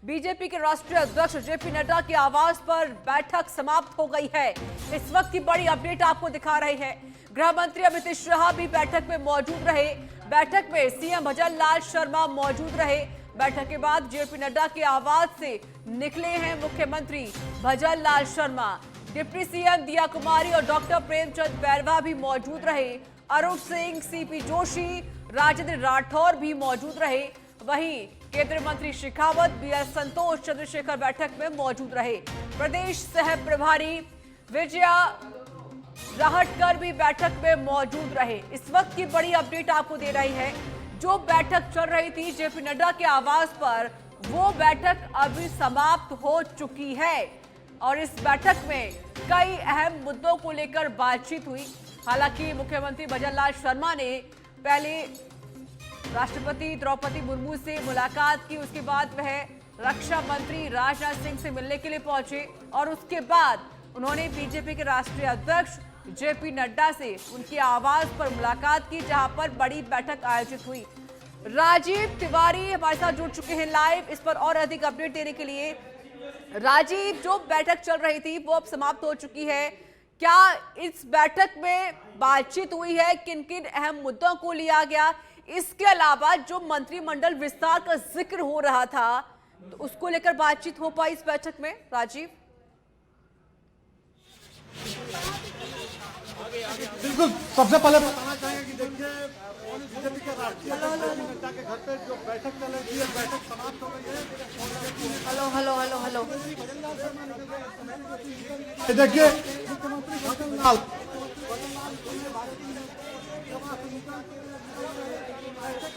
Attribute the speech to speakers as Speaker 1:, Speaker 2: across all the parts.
Speaker 1: BJP के राष्ट्रीय अध्यक्ष जेपी नड्डा के आवास पर बैठक समाप्त हो गई है। इस वक्त की बड़ी अपडेट आपको दिखा रहे हैं। गृह मंत्री अमित शाह भी बैठक में मौजूद रहे। बैठक में सीएम भजन लाल शर्मा मौजूद रहे। बैठक के बाद जेपी नड्डा के आवास से निकले हैं मुख्यमंत्री भजन लाल शर्मा। डिप्टी सीएम दिया कुमारी और डॉक्टर प्रेमचंद बैरवा भी मौजूद रहे। अरुण सिंह, सीपी जोशी, राजेंद्र राठौर भी मौजूद रहे। वहीं केंद्रीय मंत्री शेखावत, बीआर संतोष, चंद्रशेखर बैठक में मौजूद रहे। प्रदेश सह प्रभारी विजया राहटकर भी बैठक में मौजूद रहे। इस वक्त की बड़ी अपडेट आपको दे रही है। जो बैठक चल रही थी जेपी नड्डा के आवास पर, वो बैठक अभी समाप्त हो चुकी है और इस बैठक में कई अहम मुद्दों को लेकर बातचीत हुई। हालांकि मुख्यमंत्री भजन लाल शर्मा ने पहले राष्ट्रपति द्रौपदी मुर्मू से मुलाकात की, उसके बाद वह रक्षा मंत्री राजनाथ सिंह से मिलने के लिए पहुंचे और उसके बाद उन्होंने बीजेपी के राष्ट्रीय अध्यक्ष जेपी नड्डा से उनके आवास पर मुलाकात की, जहां पर बड़ी बैठक आयोजित हुई। राजीव तिवारी हमारे साथ जुड़ चुके हैं लाइव इस पर और अधिक अपडेट देने के लिए। राजीव, जो बैठक चल रही थी वो अब समाप्त हो चुकी है, क्या इस बैठक में बातचीत हुई है? किन किन अहम मुद्दों को लिया गया? इसके अलावा जो मंत्रिमंडल विस्तार का जिक्र हो रहा था, तो उसको लेकर बातचीत हो पाई इस बैठक में? राजीव,
Speaker 2: बिल्कुल। सबसे पहले बताना चाहेंगे कि देखिए बीजेपी के राष्ट्रीय अध्यक्ष नड्डा के घर पे जो बैठक चल रही थी, बैठक समाप्त हो गई है।
Speaker 1: हेलो हेलो हेलो हेलो
Speaker 2: देखिए मुख्यमंत्री भजन लाल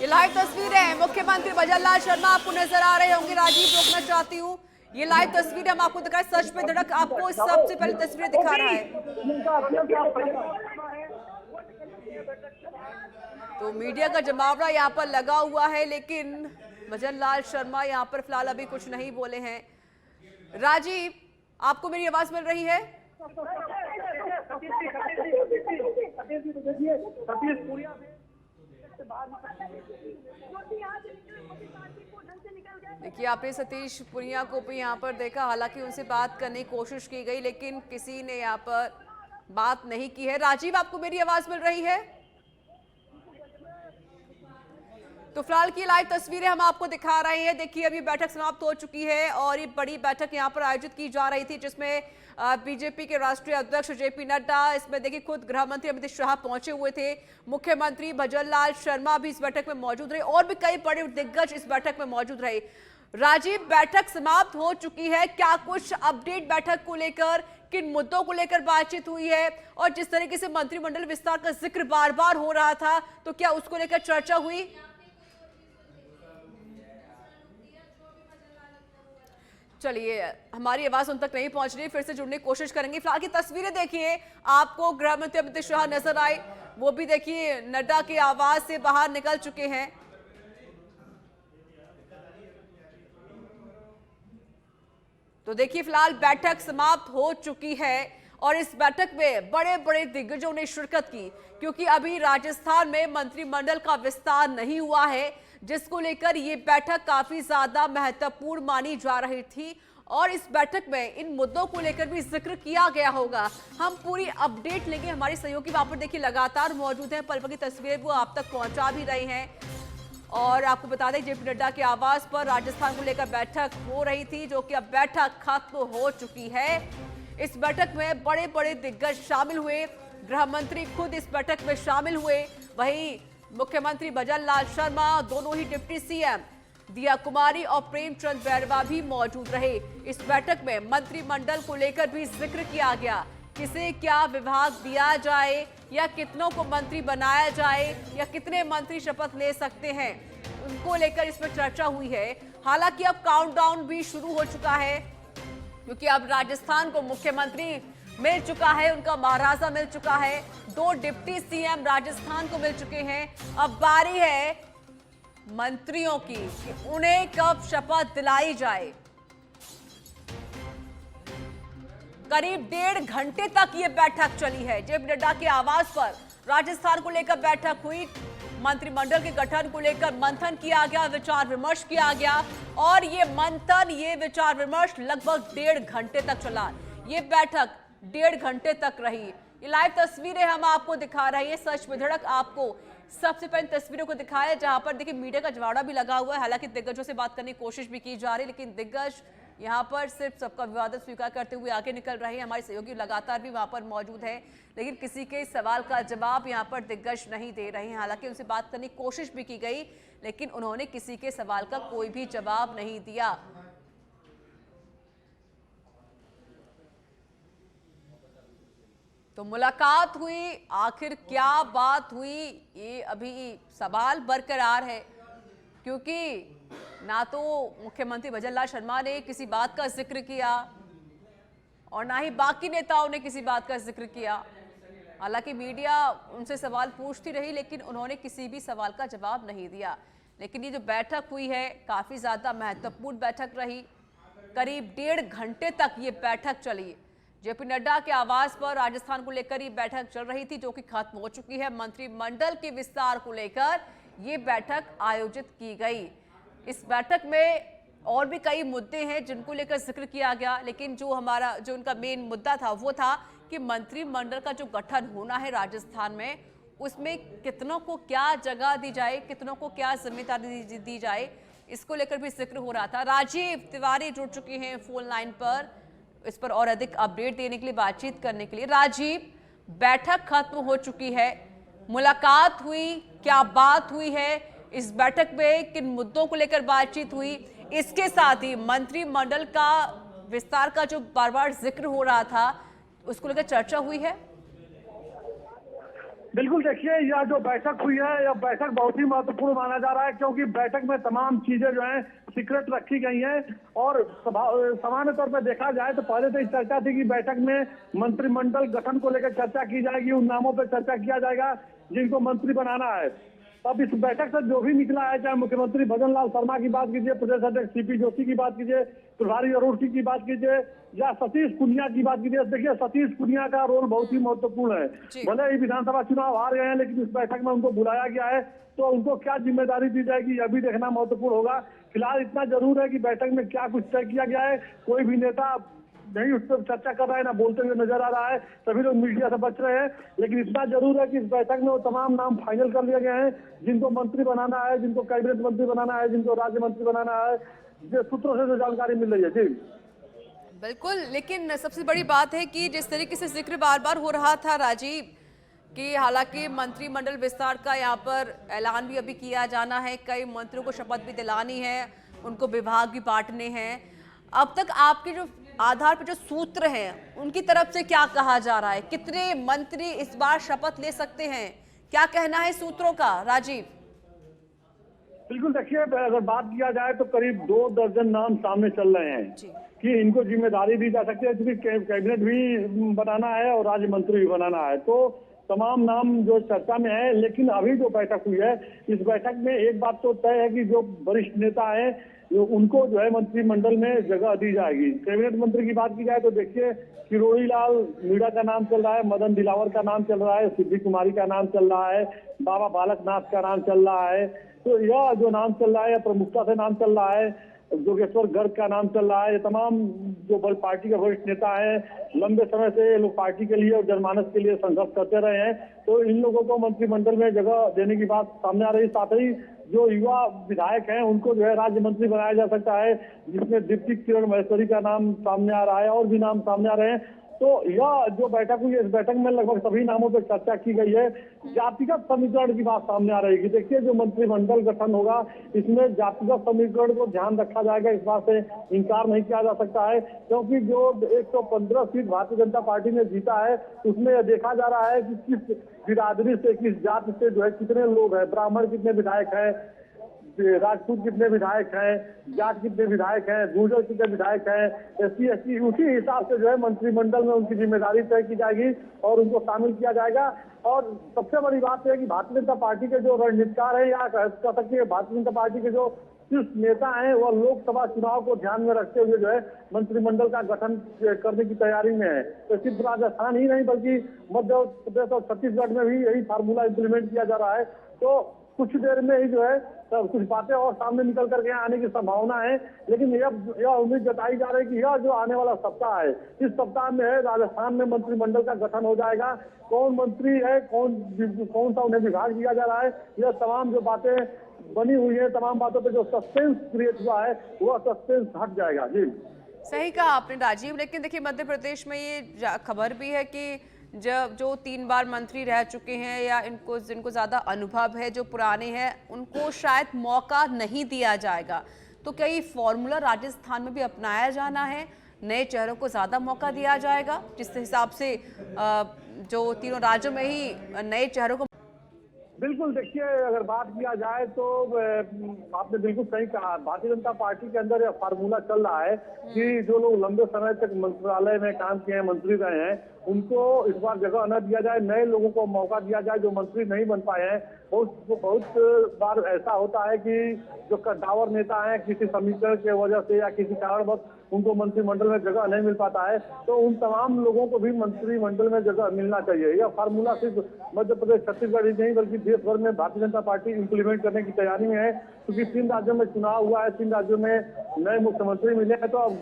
Speaker 1: ये लाइव तस्वीर है। मुख्यमंत्री भजन लाल शर्मा आपको नजर आ रहे होंगे। राजीव, रोकना चाहती हूँ, ये लाइव तस्वीर हम आपको दिखाएं। सच पे धड़क आपको सबसे पहले तस्वीरें दिखा रहा है। तो मीडिया का जमावड़ा यहाँ पर लगा हुआ है, लेकिन भजन लाल शर्मा यहाँ पर फिलहाल अभी कुछ नहीं बोले हैं। राजीव, आपको मेरी आवाज मिल रही है? देखिए, आपने सतीश पुनिया को भी यहाँ पर देखा। हालांकि उनसे बात करने की कोशिश की गई, लेकिन किसी ने यहाँ पर बात नहीं की है। राजीव, आपको मेरी आवाज मिल रही है? तो फिलहाल की लाइव तस्वीरें हम आपको दिखा रहे हैं। देखिए, अभी बैठक समाप्त हो चुकी है और ये बड़ी बैठक यहाँ पर आयोजित की जा रही थी, जिसमें बीजेपी के राष्ट्रीय अध्यक्ष जेपी नड्डा, इसमें देखिए खुद गृह मंत्री अमित शाह पहुंचे हुए थे। मुख्यमंत्री भजन लाल शर्मा भी इस बैठक में मौजूद रहे और भी कई बड़े दिग्गज इस बैठक में मौजूद रहे। राजीव, बैठक समाप्त हो चुकी है, क्या कुछ अपडेट बैठक को लेकर, किन मुद्दों को लेकर बातचीत हुई है? और जिस तरीके से मंत्रिमंडल विस्तार का जिक्र बार बार हो रहा था, तो क्या उसको लेकर चर्चा हुई? चलिए, हमारी आवाज उन तक नहीं पहुंच रही, फिर से जुड़ने की कोशिश करेंगे। फिलहाल की तस्वीरें देखिए, आपको गृह मंत्री अमित शाह नजर आए, वो भी देखिए नड्डा के आवास से बाहर निकल चुके हैं। तो देखिए, फिलहाल बैठक समाप्त हो चुकी है और इस बैठक में बड़े बड़े दिग्गजों ने शिरकत की, क्योंकि अभी राजस्थान में मंत्रिमंडल का विस्तार नहीं हुआ है, जिसको लेकर ये बैठक काफी ज्यादा महत्वपूर्ण मानी जा रही थी और इस बैठक में इन मुद्दों को लेकर भी जिक्र किया गया होगा। हम पूरी अपडेट लेंगे। हमारे सहयोगी वहां पर देखिए लगातार मौजूद हैं, पल पल की तस्वीरें वो आप तक पहुंचा भी रहे हैं। और आपको बता दें, जेपी नड्डा के आवास पर राजस्थान को लेकर बैठक हो रही थी, जो कि अब बैठक खत्म हो चुकी है। इस बैठक में बड़े बड़े दिग्गज शामिल हुए, गृह मंत्री खुद इस बैठक में शामिल हुए, वहीं मुख्यमंत्री भजन लाल शर्मा, दोनों ही डिप्टी सीएम दिया कुमारी और प्रेमचंद बैरवा भी मौजूद रहे। इस बैठक में मंत्रिमंडल को लेकर भी जिक्र किया गया, किसे क्या विभाग दिया जाए या कितनों को मंत्री बनाया जाए या कितने मंत्री शपथ ले सकते हैं, उनको लेकर इसमें चर्चा हुई है। हालांकि अब काउंटडाउन भी शुरू हो चुका है, क्योंकि अब राजस्थान को मुख्यमंत्री मिल चुका है, उनका महाराजा मिल चुका है, 2 डिप्टी सीएम राजस्थान को मिल चुके हैं। अब बारी है मंत्रियों की कि उन्हें कब शपथ दिलाई जाए। करीब 1.5 घंटे तक ये बैठक चली है। जेपी नड्डा के आवास पर राजस्थान को लेकर बैठक हुई। मंत्रिमंडल के गठन को लेकर मंथन किया गया, विचार विमर्श किया गया और ये मंथन, ये विचार विमर्श लगभग 1.5 घंटे तक चला। ये बैठक 1.5 घंटे तक रही। ये लाइव तस्वीरें हम आपको दिखा रहे हैं, सच में धड़क आपको सबसे पहले तस्वीरों को दिखाया, जहां पर देखिए मीडिया का जवाड़ा भी लगा हुआ है। हालांकि दिग्गजों से बात करने की कोशिश भी की जा रही है, लेकिन दिग्गज यहाँ पर सिर्फ सबका विवादित स्वीकार करते हुए आगे निकल रहे हैं। हमारे सहयोगी लगातार भी वहां पर मौजूद है, लेकिन किसी के सवाल का जवाब यहाँ पर दिग्गज नहीं दे रहे हैं। हालांकि उनसे बात करने की कोशिश भी की गई, लेकिन उन्होंने किसी के सवाल का कोई भी जवाब नहीं दिया। तो मुलाकात हुई, आखिर क्या बात हुई, ये अभी सवाल बरकरार है, क्योंकि ना तो मुख्यमंत्री भजनलाल शर्मा ने किसी बात का जिक्र किया और ना ही बाकी नेताओं ने किसी बात का जिक्र किया। हालांकि मीडिया उनसे सवाल पूछती रही, लेकिन उन्होंने किसी भी सवाल का जवाब नहीं दिया। लेकिन ये जो बैठक हुई है, काफी ज्यादा महत्वपूर्ण बैठक रही। करीब 1.5 घंटे तक ये बैठक चली। जेपी नड्डा के आवास पर राजस्थान को लेकर ये बैठक चल रही थी, जो कि खत्म हो चुकी है। मंत्रिमंडल के विस्तार को लेकर ये बैठक आयोजित की गई। इस बैठक में और भी कई मुद्दे हैं जिनको लेकर जिक्र किया गया, लेकिन जो उनका मेन मुद्दा था वो था कि मंत्रिमंडल का जो गठन होना है राजस्थान में, उसमें कितनों को क्या जगह दी जाए, कितनों को क्या जिम्मेदारी दी जाए, इसको लेकर भी जिक्र हो रहा था। राजीव तिवारी जुड़ चुके हैं फोन लाइन पर, इस पर और अधिक अपडेट देने के लिए, बातचीत करने के लिए। राजीव, बैठक खत्म हो चुकी है, मुलाकात हुई, क्या बात हुई है, इस बैठक में किन मुद्दों को लेकर बातचीत हुई, इसके साथ ही मंत्रिमंडल का विस्तार का जो बार बार जिक्र हो रहा था उसको लेकर चर्चा हुई है?
Speaker 3: बिल्कुल, देखिए यह जो बैठक हुई है, यह बैठक बहुत ही महत्वपूर्ण माना जा रहा है, क्योंकि बैठक में तमाम चीजें जो हैं सीक्रेट रखी गई हैं। और सामान्य तौर पर देखा जाए तो पहले तो इस चर्चा थी कि बैठक में मंत्रिमंडल गठन को लेकर चर्चा की जाएगी, उन नामों पर चर्चा किया जाएगा जिनको मंत्री बनाना है। अब इस बैठक से जो भी निकला है, चाहे मुख्यमंत्री भजनलाल शर्मा की बात कीजिए, प्रदेश अध्यक्ष सीपी जोशी की बात कीजिए, प्रभारी अरुण सिंह की बात कीजिए, या सतीश पुनिया की बात कीजिए, देखिए सतीश पुनिया का रोल बहुत ही महत्वपूर्ण है। भले ही विधानसभा चुनाव हार गए हैं, लेकिन इस बैठक में उनको बुलाया गया है, तो उनको क्या जिम्मेदारी दी जाएगी यह भी देखना महत्वपूर्ण होगा। फिलहाल इतना जरूर है कि बैठक में क्या कुछ तय किया गया है, कोई भी नेता नहीं उस पर चर्चा कर रहा है, ना बोलते हुए नजर आ रहा है, सभी लोग मीडिया से बच रहे हैं। लेकिन इतना जरूर है कि इस बैठक में वो तमाम नाम फाइनल कर लिए गए हैं जिनको मंत्री बनाना है, जिनको कैबिनेट मंत्री बनाना है, जिनको राज्य मंत्री बनाना है, जो सूत्रों से जो जानकारी मिल रही है। जी
Speaker 1: बिल्कुल, लेकिन सबसे बड़ी बात है कि जिस तरीके से जिक्र बार बार हो रहा था राजीव, कि हालांकि मंत्रिमंडल विस्तार का यहाँ पर ऐलान भी अभी किया जाना है, कई मंत्रियों को शपथ भी दिलानी है, उनको विभाग भी बांटने हैं। अब तक आपके जो आधार पर जो सूत्र हैं, उनकी तरफ से क्या कहा जा रहा है, कितने मंत्री इस बार शपथ ले सकते हैं, क्या कहना है सूत्रों का राजीव?
Speaker 3: बिल्कुल, देखिए अगर बात किया जाए तो करीब 2 दर्जन नाम सामने चल रहे हैं कि इनको जिम्मेदारी दी जा सकती है, क्योंकि कैबिनेट भी बनाना है और राज्य मंत्री भी बनाना है, तो तमाम नाम जो चर्चा में है। लेकिन अभी जो बैठक हुई है, इस बैठक में एक बात तो तय है कि जो वरिष्ठ नेता है उनको जो है मंत्रिमंडल में जगह दी जाएगी। कैबिनेट मंत्री की बात की जाए तो देखिए किरोड़ी लाल मीणा का नाम चल रहा है, मदन दिलावर का नाम चल रहा है, सिद्धि कुमारी का नाम चल रहा है, बाबा बालकनाथ का नाम चल रहा है। तो यह जो नाम चल रहा है, प्रमुखता से नाम चल रहा है, जोगेश्वर गर्ग का नाम चल रहा है। ये तमाम जो पार्टी के वरिष्ठ नेता हैं, लंबे समय से ये लोग पार्टी के लिए और जनमानस के लिए संघर्ष करते रहे हैं, तो इन लोगों को मंत्रिमंडल में जगह देने की बात सामने आ रही। साथ ही जो युवा विधायक हैं उनको जो है राज्य मंत्री बनाया जा सकता है, जिसमें डिप्टी किरण महेश्वरी का नाम सामने आ रहा है और भी नाम सामने आ रहे हैं। तो यह जो बैठक हुई है, इस बैठक में लगभग सभी नामों पर चर्चा की गई है। जातिगत समीकरण की बात सामने आ रही है कि देखिए जो मंत्रिमंडल गठन होगा, इसमें जातिगत समीकरण को ध्यान रखा जाएगा, इस बात से इनकार नहीं किया जा सकता है, क्योंकि जो 115 सीट भारतीय जनता पार्टी ने जीता है, उसमें यह देखा जा रहा है कि किस बिरादरी से, किस जाति से जो है कितने लोग हैं, ब्राह्मण कितने विधायक हैं, राजपूत कितने विधायक हैं, जाट कितने विधायक हैं, गुर्जर कितने विधायक हैं, एससी एसटी, उसी हिसाब से जो है मंत्रिमंडल में उनकी जिम्मेदारी तय की जाएगी और उनको शामिल किया जाएगा। और सबसे बड़ी बात है कि भारतीय जनता पार्टी के जो रणनीतिकार है, या कह सकते हैं भारतीय जनता पार्टी के जो शीर्ष नेता हैं, वह लोकसभा चुनाव को ध्यान में रखते हुए जो है मंत्रिमंडल का गठन करने की तैयारी में है। तो सिर्फ राजस्थान ही नहीं बल्कि मध्य प्रदेश और छत्तीसगढ़ में भी यही फार्मूला इम्प्लीमेंट किया जा रहा है। तो कुछ देर में ही जो है सब कुछ बातें और सामने निकल करके आने की संभावना है। लेकिन यह उम्मीद जताई जा रही है कि यह जो आने वाला सप्ताह है, इस सप्ताह में है राजस्थान में मंत्रिमंडल का गठन हो जाएगा। कौन मंत्री है, कौन सा उन्हें विभाग दिया जा रहा है, यह तमाम जो बातें बनी हुई है, तमाम बातों पे जो सस्पेंस क्रिएट हुआ है वह सस्पेंस हट जाएगा। जी
Speaker 1: सही कहा आपने राजीव। लेकिन देखिए मध्य प्रदेश में ये खबर भी है कि जब जो 3 बार मंत्री रह चुके हैं या जिनको ज्यादा अनुभव है, जो पुराने हैं, उनको शायद मौका नहीं दिया जाएगा। तो क्या ये फॉर्मूला राजस्थान में भी अपनाया जाना है, नए चेहरों को ज्यादा मौका दिया जाएगा, जिस हिसाब से जो तीनों राज्यों में ही नए चेहरों को?
Speaker 3: बिल्कुल, देखिए अगर बात किया जाए तो आपने बिल्कुल सही कहा। भारतीय जनता पार्टी के अंदर यह फार्मूला चल रहा है कि जो लोग लंबे समय तक मंत्रालय में काम किए हैं, मंत्री रहे हैं, उनको इस बार जगह न दिया जाए, नए लोगों को मौका दिया जाए जो मंत्री नहीं बन पाए हैं। बहुत बार ऐसा होता है कि जो कद्दावर नेता हैं, किसी समीकरण की वजह से या किसी कारणवश उनको मंत्रिमंडल में जगह नहीं मिल पाता है, तो उन तमाम लोगों को भी मंत्रिमंडल में जगह मिलना चाहिए। यह फार्मूला सिर्फ मध्य प्रदेश, छत्तीसगढ़ ही नहीं बल्कि देश भर में भारतीय जनता पार्टी इंप्लीमेंट करने की तैयारी में है। क्योंकि 3 राज्यों में चुनाव हुआ है, 3 राज्यों में नए मुख्यमंत्री मिले हैं, तो अब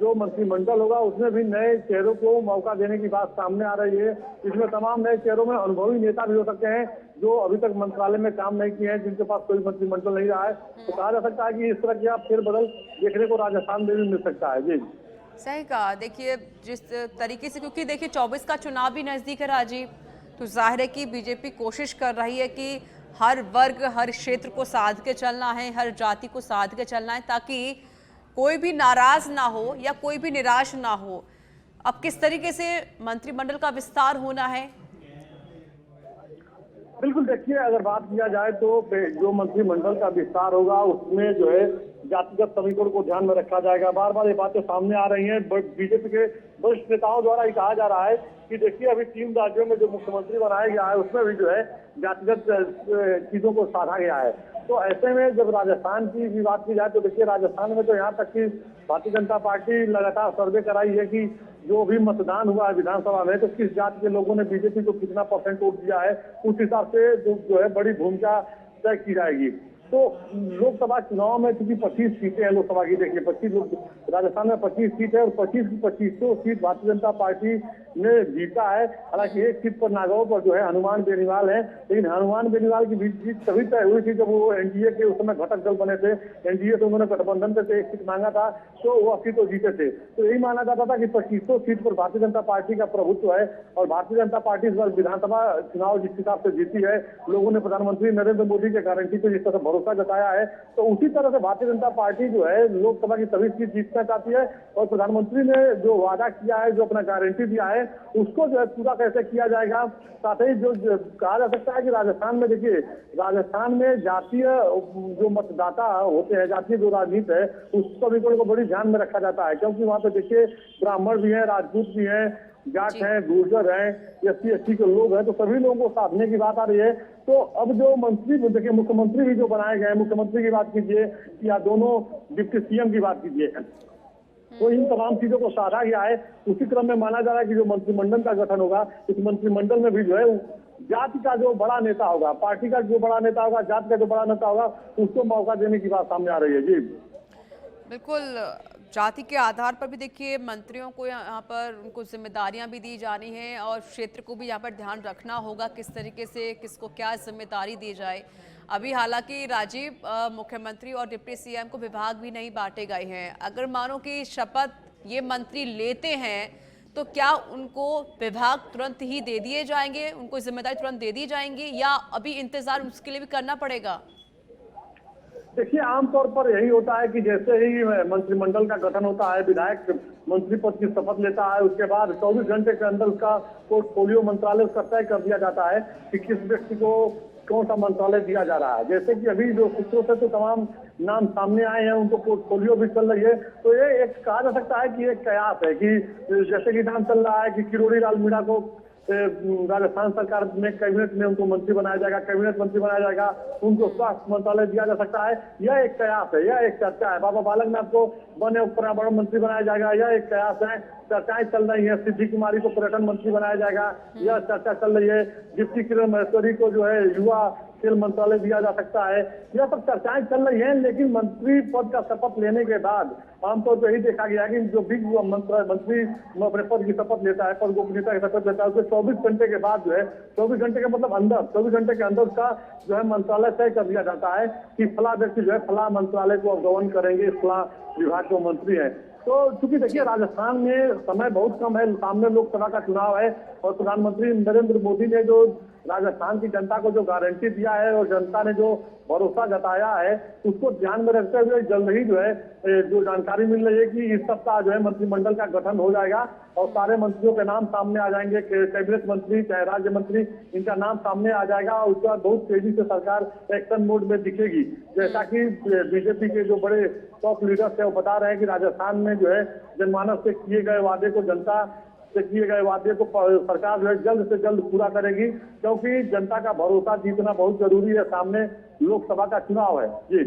Speaker 3: जो मंत्रिमंडल होगा उसमें भी नए चेहरों को मौका देने की बात सामने आ रही है। इसमें तमाम नए चेहरों में अनुभवी नेता भी हो सकते हैं जो अभी तक मंत्रालय में काम नहीं किए हैं, जिनके पास कोई मंत्रिमंडल नहीं रहा है। तो कहा जा सकता है कि इस तरह की आप फेरबदल देखने को राजस्थान में भी मिल सकता है। जी
Speaker 1: सही कहा। देखिए जिस तरीके से, क्योंकि देखिए 24 का चुनाव भी नजदीक है राजीव, तो जाहिर है कि बीजेपी कोशिश कर रही है कि हर वर्ग, हर क्षेत्र को साध के चलना है, हर जाति को साध के चलना है, ताकि कोई भी नाराज ना हो या कोई भी निराश ना हो। अब किस तरीके से मंत्रिमंडल का विस्तार होना है?
Speaker 3: बिल्कुल, देखिए अगर बात किया जाए तो जो मंत्रिमंडल का विस्तार होगा उसमें जो है जातिगत समीकरण को ध्यान में रखा जाएगा। बार बार ये बातें सामने आ रही हैं, बीजेपी के वरिष्ठ नेताओं द्वारा ये कहा जा रहा है कि देखिए अभी 3 राज्यों में जो मुख्यमंत्री बनाया गया है उसमें भी जो है जातिगत चीजों को साधा गया है। तो ऐसे में जब राजस्थान की भी बात की जाए तो देखिए राजस्थान में तो यहाँ तक कि भारतीय जनता पार्टी लगातार सर्वे कराई है कि जो भी मतदान हुआ है विधानसभा में, तो किस जाति के लोगों ने बीजेपी को कितना % वोट दिया है, उस हिसाब से जो है बड़ी भूमिका तय की जाएगी। तो लोकसभा चुनाव में चूंकि 25 सीटें हैं लोकसभा की, देखिए 25 राजस्थान में 25 सीट है और 25 की 25 सीट भारतीय जनता पार्टी ने जीता है। हालांकि एक सीट पर नागौर पर जो है हनुमान बेनीवाल है, लेकिन हनुमान बेनीवाल की जीत तभी तय हुई थी जब वो एनडीए के उस समय घटक दल बने थे। एनडीए से उन्होंने गठबंधन से एक सीट मांगा था, तो वो सीट तो जीते थे। तो यही माना जाता था कि 25 सीट पर भारतीय जनता पार्टी का प्रभुत्व है और भारतीय जनता पार्टी इस बार विधानसभा चुनाव जिस हिसाब से जीती है, लोगों ने प्रधानमंत्री नरेंद्र मोदी के गारंटी पर जिस तरह भरोसा जताया है, तो उसी तरह से भारतीय जनता पार्टी जो है लोकसभा की सभी सीट जीतना चाहती है और प्रधानमंत्री ने जो वादा किया है, जो अपना गारंटी दिया है, उसको जो है पूरा कैसे किया जाएगा। साथ ही जो कहा जा सकता है कि राजस्थान में देखिए, राजस्थान में जातीय जो मतदाता होते हैं, जातीय जो राजनीति है, उस समीकरण को बड़ी ध्यान में रखा जाता है। क्योंकि वहाँ पे देखिए ब्राह्मण भी है, राजपूत भी है, जाट है, गुर्जर है, SC/ST के लोग हैं, तो सभी लोगों को साधने की बात आ रही है। तो अब जो मंत्री देखिए, मुख्यमंत्री भी जो बनाए गए हैं, मुख्यमंत्री की बात कीजिए या दोनों डिप्टी CM की बात कीजिए, तो इन तमाम चीजों को साधा गया है। उसी क्रम में माना जा रहा है कि जो मंत्रिमंडल का गठन होगा, इस मंत्रिमंडल में भी जो है जाति का जो बड़ा नेता होगा, पार्टी का जो बड़ा नेता होगा, जाति का जो बड़ा नेता होगा, उसको मौका देने की बात सामने आ रही है। जी
Speaker 1: बिल्कुल, जाति के आधार पर भी देखिए मंत्रियों को यहाँ पर उनको जिम्मेदारियां भी दी जानी है और क्षेत्र को भी यहाँ पर ध्यान रखना होगा किस तरीके से किसको क्या जिम्मेदारी दी जाए। अभी हालांकि राजीव मुख्यमंत्री और डिप्टी CM को विभाग भी नहीं बांटे गए हैं। अगर मानो कि शपथ ये मंत्री लेते हैं तो क्या उनको विभाग तुरंत ही दे दिए जाएंगे, उनको जिम्मेदारी तुरंत दे दी जाएंगी, या अभी इंतजार उसके लिए भी करना पड़ेगा?
Speaker 3: देखिए आमतौर पर यही होता है कि जैसे ही मंत्रिमंडल का गठन होता है, विधायक मंत्री पद की शपथ लेता है, उसके बाद 24 घंटे के अंदर उसका पोर्टफोलियो मंत्रालय उसका तय कर दिया जाता है कि किस व्यक्ति को कौन सा मंत्रालय दिया जा रहा है। जैसे कि अभी जो सूत्रों से तो तमाम नाम सामने आए हैं, उनको पोर्टफोलियो भी चल रही है। तो ये एक कहा जा सकता है कि एक कयास है कि जैसे कि नाम चल रहा है कि किरोड़ी लाल मीणा को राजस्थान सरकार में कैबिनेट में उनको मंत्री बनाया जाएगा, कैबिनेट मंत्री बनाया जाएगा, उनको स्वास्थ्य मंत्रालय दिया जा सकता है। यह एक कयास है, यह एक चर्चा है। बाबा बालकनाथ को वन पर्यावरण मंत्री बनाया जाएगा, यह एक कयास है। चर्चाएं चल रही है, सिद्धि कुमारी को पर्यटन मंत्री बनाया जाएगा, यह चर्चा चल रही है। डिप्टी किरण महेश्वरी को जो है युवा खेल मंत्रालय दिया जा सकता है। यह सब चर्चाएं चल रही हैं, लेकिन मंत्री पद का शपथ लेने के बाद आमतौर पर यही देखा गया कि जो बिग मंत्री अपने पद की शपथ लेता है, पद गोपनीयता की शपथ लेता है, उसके 24 घंटे के बाद जो है, 24 घंटे का मतलब अंदर 24 घंटे के अंदर उसका जो है मंत्रालय तय कर दिया जाता है कि फला व्यक्ति जो है फला मंत्रालय को गवर्न करेंगे, फला विभाग के मंत्री है। तो चूंकि देखिए राजस्थान में समय बहुत कम है, सामने लोकसभा का चुनाव है और प्रधानमंत्री नरेंद्र मोदी ने जो राजस्थान की जनता को जो गारंटी दिया है और जनता ने जो भरोसा जताया है, उसको ध्यान में रखते हुए जल्द ही जो है जो जानकारी मिल रही है कि इस सप्ताह जो है मंत्रिमंडल का गठन हो जाएगा और सारे मंत्रियों के नाम सामने आ जाएंगे, कैबिनेट मंत्री चाहे राज्य मंत्री, इनका नाम सामने आ जाएगा और उसके बाद बहुत तेजी से सरकार एक्शन मोड में दिखेगी। जैसा कि बीजेपी के जो बड़े टॉप लीडर्स है वो बता रहे हैं कि राजस्थान में जो है जनमानस से किए गए वादे को जनता से किए गए वादे को सरकार जो है जल्द से जल्द पूरा करेगी, क्योंकि जनता का भरोसा जीतना बहुत जरूरी है। सामने लोकसभा का चुनाव है। जी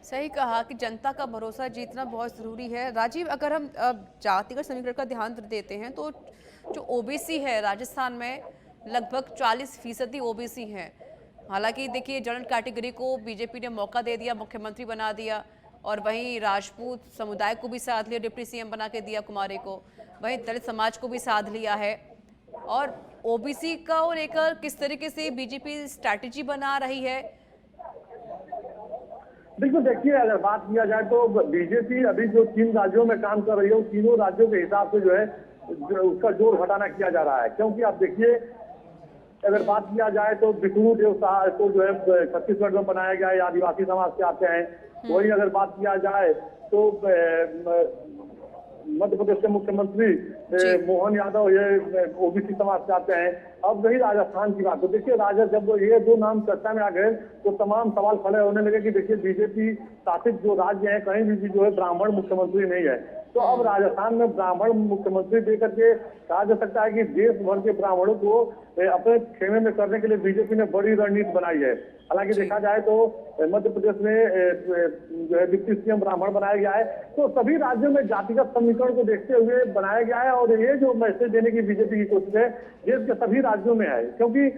Speaker 1: सही कहा कि जनता का भरोसा जीतना बहुत जरूरी है। राजीव, अगर हम जातिगत समीकरण का ध्यान देते हैं तो जो ओबीसी है राजस्थान में लगभग 40% ओबीसी हैं। हालांकि देखिए जनरल कैटेगरी को बीजेपी ने मौका दे दिया, मुख्यमंत्री बना दिया, और वहीं राजपूत समुदाय को भी साथ लिया, डिप्टी सीएम बना के दिया कुमारे को, वहीं दलित समाज को भी साथ लिया है। और ओबीसी का लेकर किस तरीके से बीजेपी स्ट्रैटेजी बना रही है?
Speaker 3: बिल्कुल, देखिए अगर बात किया जाए तो बीजेपी अभी जो 3 राज्यों में काम कर रही है, उन तीनों राज्यों के हिसाब से जो है उसका जोर घटाना किया जा रहा है। क्योंकि आप देखिए अगर बात किया जाए तो बिष्णु देव शाह को जो है छत्तीसगढ़ में बनाया गया है, आदिवासी समाज से आते हैं। वही अगर बात किया जाए तो मध्य प्रदेश के मुख्यमंत्री मोहन यादव ये ओबीसी समाज से आते हैं। अब रही राजस्थान की बात, तो देखिए जब ये 2 नाम चर्चा में आ गए तो तमाम सवाल खड़े होने लगे कि देखिए बीजेपी शासित जो राज्य है कहीं भी जो है ब्राह्मण मुख्यमंत्री नहीं है। तो अब राजस्थान में ब्राह्मण मुख्यमंत्री देकर के कहा जा सकता है कि देश भर के ब्राह्मणों को अपने खेमे में करने के लिए बीजेपी ने बड़ी रणनीति बनाई है। हालांकि देखा जाए तो मध्य प्रदेश में जो है डिप्टी सीएम ब्राह्मण बनाया गया है। तो सभी राज्यों में जातिगत समीकरण को देखते हुए बनाया गया है और ये जो मैसेज देने की बीजेपी की कोशिश है देश के सभी राज्यों में है। क्योंकि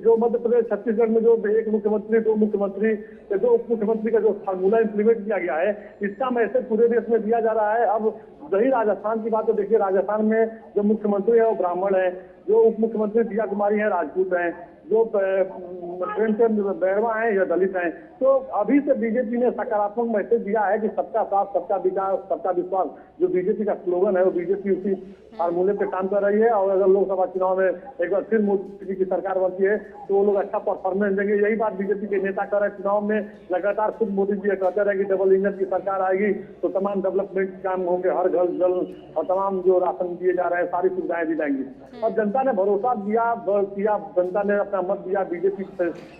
Speaker 3: जो मध्य प्रदेश छत्तीसगढ़ में जो 1 मुख्यमंत्री 2 मुख्यमंत्री 2 उप मुख्यमंत्री का जो फार्मूला इंप्लीमेंट किया गया है, इसका मैसेज पूरे देश में दिया जा रहा है। अब रही राजस्थान की बात तो देखिए राजस्थान में जो मुख्यमंत्री है वो ब्राह्मण है, जो उप मुख्यमंत्री प्रिया कुमारी है राजपूत हैं, जो प्रेमचंद बैरवा हैं या दलित हैं। तो अभी से बीजेपी ने सकारात्मक मैसेज दिया है कि सबका साथ सबका विकास सबका विश्वास जो बीजेपी का स्लोगन है वो बीजेपी उसी फार्मूले पे काम कर रही है। और अगर लोकसभा चुनाव में एक बार फिर मोदी जी की सरकार बनती है तो वो लोग अच्छा परफॉर्मेंस देंगे। यही बात बीजेपी के नेता कर रहे हैं। चुनाव में लगातार खुद मोदी जी कहते रहे कि डबल इंजन की सरकार आएगी तो तमाम डेवलपमेंट काम होंगे, हर घर जल और तमाम जो राशन दिए जा रहे हैं सारी सुविधाएं दी जाएंगी। और जनता ने भरोसा दिया, जनता ने अपना मत दिया, बीजेपी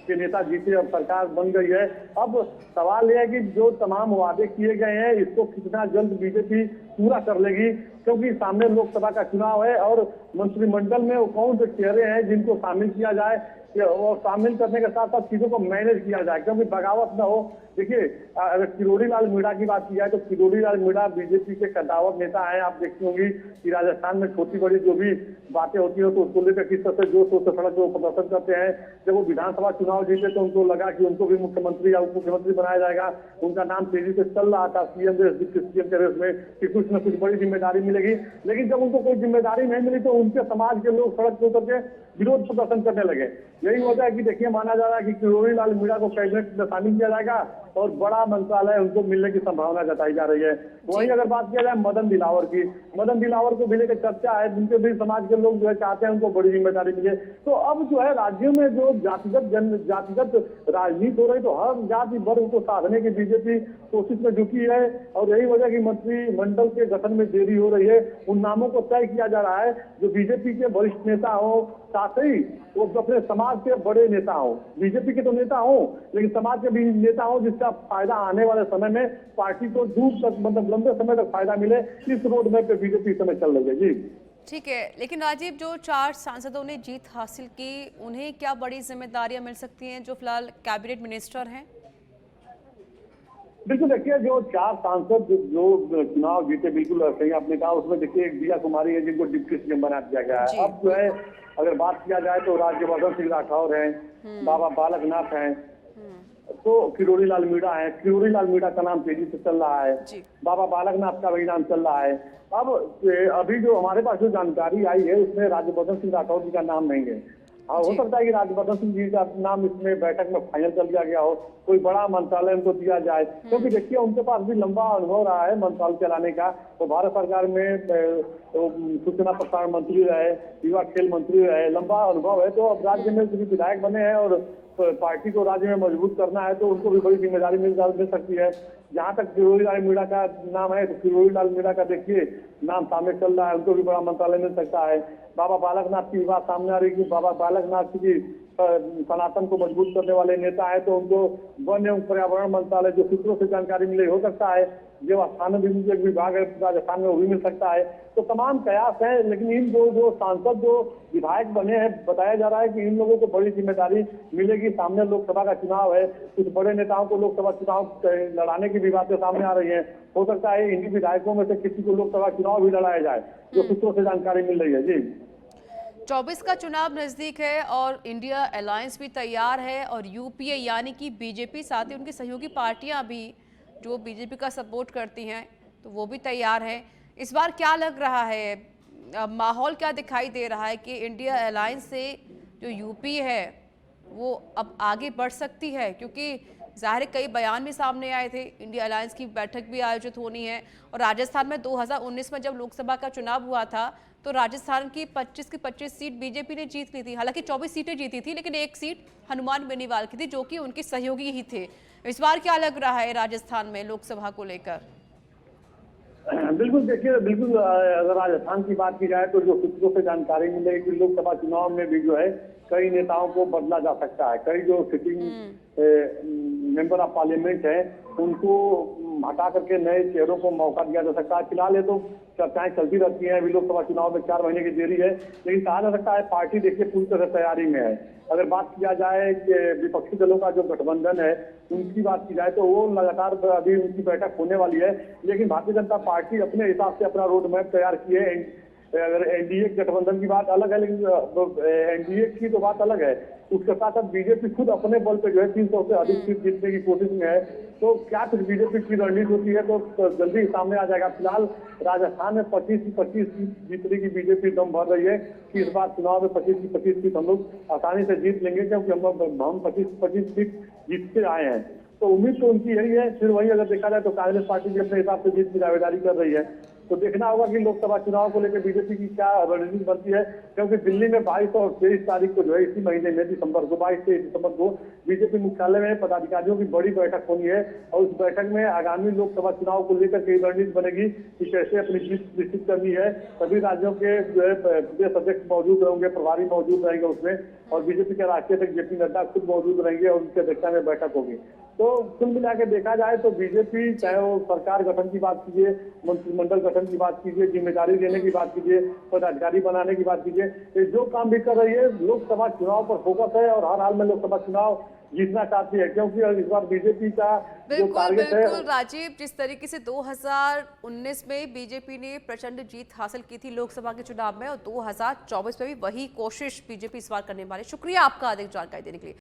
Speaker 3: के नेता जीते, अब सरकार बन गई है। अब सवाल यह है कि जो तमाम वादे किए गए हैं इसको कितना जल्द बीजेपी पूरा कर लेगी, क्योंकि सामने लोकसभा का चुनाव है और मंत्रिमंडल में वो कौन से चेहरे हैं जिनको शामिल किया जाए और शामिल करने के साथ साथ चीजों को मैनेज किया जाए, क्योंकि बगावत न हो। देखिए अगर किरोड़ी लाल मीणा की बात की जाए तो किरोड़ी लाल मीणा बीजेपी के कद्दावर नेता है। आप देखती होंगी कि राजस्थान में छोटी बड़ी जो भी बातें होती है तो उसको लेकर किस तरह से जोर शोर से सड़क पर प्रदर्शन करते हैं। जब वो विधानसभा चुनाव जीते तो उनको लगा कि उनको भी मुख्यमंत्री या उप मुख्यमंत्री बनाया जाएगा। उनका नाम तेजी से चल रहा था सीएम डिप्टी सीएम के रेस में कि कुछ न कुछ बड़ी जिम्मेदारी मिलेगी। लेकिन जब उनको कोई जिम्मेदारी नहीं मिली तो उनके समाज के लोग सड़क पर उतर के विरोध प्रदर्शन करने लगे। यही वजह है कि देखिए माना जा रहा है कि किरोड़ी लाल मीणा को कैबिनेट में शामिल किया जाएगा और बड़ा मंत्रालय उनको मिलने की संभावना जताई जा रही है। वहीं अगर बात किया जाए मदन दिलावर की, मदन दिलावर को मिलने की चर्चा है, जिनके भी समाज के लोग जो है चाहते हैं उनको बड़ी जिम्मेदारी मिले। तो अब जो है राज्यों में जो जातिगत राजनीति हो रही तो हर जाति वर्ग को साधने की बीजेपी कोशिश में जुटी है और यही वजह की मंत्रिमंडल के गठन में देरी हो रही है। उन नामों को तय किया जा रहा है जो बीजेपी के वरिष्ठ नेता हो, साथ ही वो अपने समाज के बड़े नेता हो। बीजेपी के तो नेता हो लेकिन समाज के भी नेता हो जिसका फायदा आने वाले समय में पार्टी को दूर तक मतलब लंबे समय तक फायदा मिले, इस रोड मैप पे बीजेपी समय चल रही है। जी
Speaker 1: ठीक है, लेकिन राजीव जो 4 सांसदों ने जीत हासिल की उन्हें क्या बड़ी जिम्मेदारियां मिल सकती हैं जो फिलहाल कैबिनेट मिनिस्टर हैं?
Speaker 3: बिल्कुल देखिए, जो 4 सांसद जो चुनाव जीते, बिल्कुल सही आपने कहा, उसमें देखिए एक दिया कुमारी है जिनको डिप्टी सीएम बना दिया गया
Speaker 1: जी।
Speaker 3: है। अब जो है अगर बात किया जाए तो राज्यवर्धन सिंह राठौर हैं, बाबा बालकनाथ हैं, तो किरोड़ी लाल मीणा है। किरोड़ी लाल मीणा का नाम तेजी से चल रहा है,
Speaker 1: जी।
Speaker 3: बाबा बालकनाथ का भी नाम चल रहा है। अब अभी जो हमारे पास जो जानकारी आई है उसमें राज्यवर्धन सिंह राठौर जी का नाम नहीं है। हाँ, हो
Speaker 1: जी।
Speaker 3: सकता है कि राज्यवर्धन सिंह जी का नाम इसमें बैठक में फाइनल कर दिया गया हो, कोई बड़ा मंत्रालय उनको दिया जाए, क्योंकि देखिए उनके पास भी लंबा अनुभव रहा है मंत्रालय चलाने का। वो भारत सरकार में सूचना प्रसारण मंत्री रहे, युवा खेल मंत्री रहे, लंबा अनुभव है। तो अब राज्य में भी विधायक बने हैं और पार्टी को राज्य में मजबूत करना है, तो उनको भी बड़ी जिम्मेदारी मिल सकती है। जहाँ तक किरोड़ी लाल मीणा का नाम है, तो किरोड़ी लाल मीणा का देखिए नाम सामने चल रहा है, उनको भी बड़ा मंत्रालय मिल सकता है। बाबा बालकनाथ की बात सामने आ रही है कि बाबा बालकनाथ की सनातन को मजबूत करने वाले नेता है, तो उनको वन एवं पर्यावरण मंत्रालय, जो सूत्रों से जानकारी मिले, हो सकता है जो स्थानीय विभाग है राजस्थान में वो भी मिल सकता है। तो तमाम कयास हैं, लेकिन इन जो सांसद जो विधायक बने हैं, बताया जा रहा है कि इन लोगों को बड़ी जिम्मेदारी मिलेगी। सामने लोकसभा का चुनाव है, कुछ बड़े नेताओं को लोकसभा चुनाव लड़ाने की भी बातें सामने आ रही है। हो सकता है इन्हीं विधायकों में से किसी को लोकसभा चुनाव भी लड़ाया जाए, जो सूत्रों से जानकारी मिल रही है। जी,
Speaker 1: 24 का चुनाव नजदीक है और इंडिया अलायंस भी तैयार है और यूपीए यानी कि बीजेपी, साथ ही उनकी सहयोगी पार्टियां भी जो बीजेपी का सपोर्ट करती हैं, तो वो भी तैयार है। इस बार क्या लग रहा है, माहौल क्या दिखाई दे रहा है कि इंडिया अलायंस से जो यूपी है वो अब आगे बढ़ सकती है? क्योंकि ज़ाहिर कई बयान भी सामने आए थे, इंडिया अलायंस की बैठक भी आयोजित होनी है और राजस्थान में 2019 में जब लोकसभा का चुनाव हुआ था तो राजस्थान की 25 की 25 सीट बीजेपी ने जीत ली थी। हालांकि 24 सीटें जीती थी, लेकिन एक सीट हनुमान बेनीवाल की थी, जो कि उनके सहयोगी ही थे। इस बार क्या लग रहा है राजस्थान में लोकसभा को लेकर?
Speaker 3: बिल्कुल देखिए, बिल्कुल अगर राजस्थान की बात की जाए तो जो सूत्रों से जानकारी मिले कि लोकसभा चुनाव में भी जो है कई नेताओं को बदला जा सकता है। कई जो सिटिंग मेंबर ऑफ पार्लियामेंट है उनको हटा करके नए चेहरों को मौका दिया जा सकता है। फिलहाल ये तो चर्चाएं चलती रहती हैं, अभी लोकसभा चुनाव में 4 महीने की देरी है, लेकिन कहा जा सकता है पार्टी देखिए पूरी तरह तैयारी में है। अगर बात किया जाए कि विपक्षी दलों का जो गठबंधन है उनकी बात की जाए तो वो लगातार अभी उनकी बैठक होने वाली है, लेकिन भारतीय जनता पार्टी अपने हिसाब से अपना रोड मैप तैयार किए है। अगर एनडीए गठबंधन की बात अलग है, लेकिन एनडीए की तो बात अलग है। उसके साथ साथ बीजेपी खुद अपने बल पे जो है 300 से अधिक सीट जीतने की कोशिश में है। तो क्या कुछ बीजेपी की रणनीति होती है तो जल्दी सामने आ जाएगा। फिलहाल राजस्थान में 25 की 25 सीट जीतने की बीजेपी दम भर रही है कि इस बार चुनाव में 25 की 25 सीट हम लोग आसानी से जीत लेंगे, क्योंकि हम 25 की 25 सीट जीतते आए हैं। तो उम्मीद तो उनकी यही है। फिर वही अगर देखा जाए तो कांग्रेस पार्टी भी अपने हिसाब से जीत की दावेदारी कर रही है। तो देखना होगा कि लोकसभा चुनाव को लेकर बीजेपी की क्या रणनीति बनती है, क्योंकि दिल्ली में 22 और 23 तारीख को जो है इसी महीने में दिसंबर को 22-23 दिसंबर को बीजेपी मुख्यालय में पदाधिकारियों की बड़ी बैठक होनी है और उस बैठक में आगामी लोकसभा चुनाव को लेकर कई रणनीति बनेगी कि कैसे अपनी जीत निश्चित करनी है। सभी राज्यों के जो है प्रदेश अध्यक्ष मौजूद रहेंगे, प्रभारी मौजूद रहेंगे उसमें, और बीजेपी के राष्ट्रीय अध्यक्ष जेपी नड्डा खुद मौजूद रहेंगे और उनकी अध्यक्षता में बैठक होगी। तो कुल मिला के देखा जाए तो बीजेपी, चाहे वो सरकार गठन की बात कीजिए, मंत्रिमंडल गठन की बात कीजिए, जिम्मेदारी देने की बात कीजिए, पदाधिकारी बनाने की बात कीजिए, ये जो काम भी कर रही है लोकसभा चुनाव पर फोकस है और हर हाल में लोकसभा चुनाव जीतना चाहती है, क्योंकि इस बार बीजेपी का जो
Speaker 1: बिल्कुल
Speaker 3: टारगेट है।
Speaker 1: बिल्कुल राजीव, जिस तरीके से 2019 में बीजेपी ने प्रचंड जीत हासिल की थी लोकसभा के चुनाव में और 2024 में भी वही कोशिश बीजेपी इस बार करने वाली। शुक्रिया आपका अधिक जानकारी देने के लिए।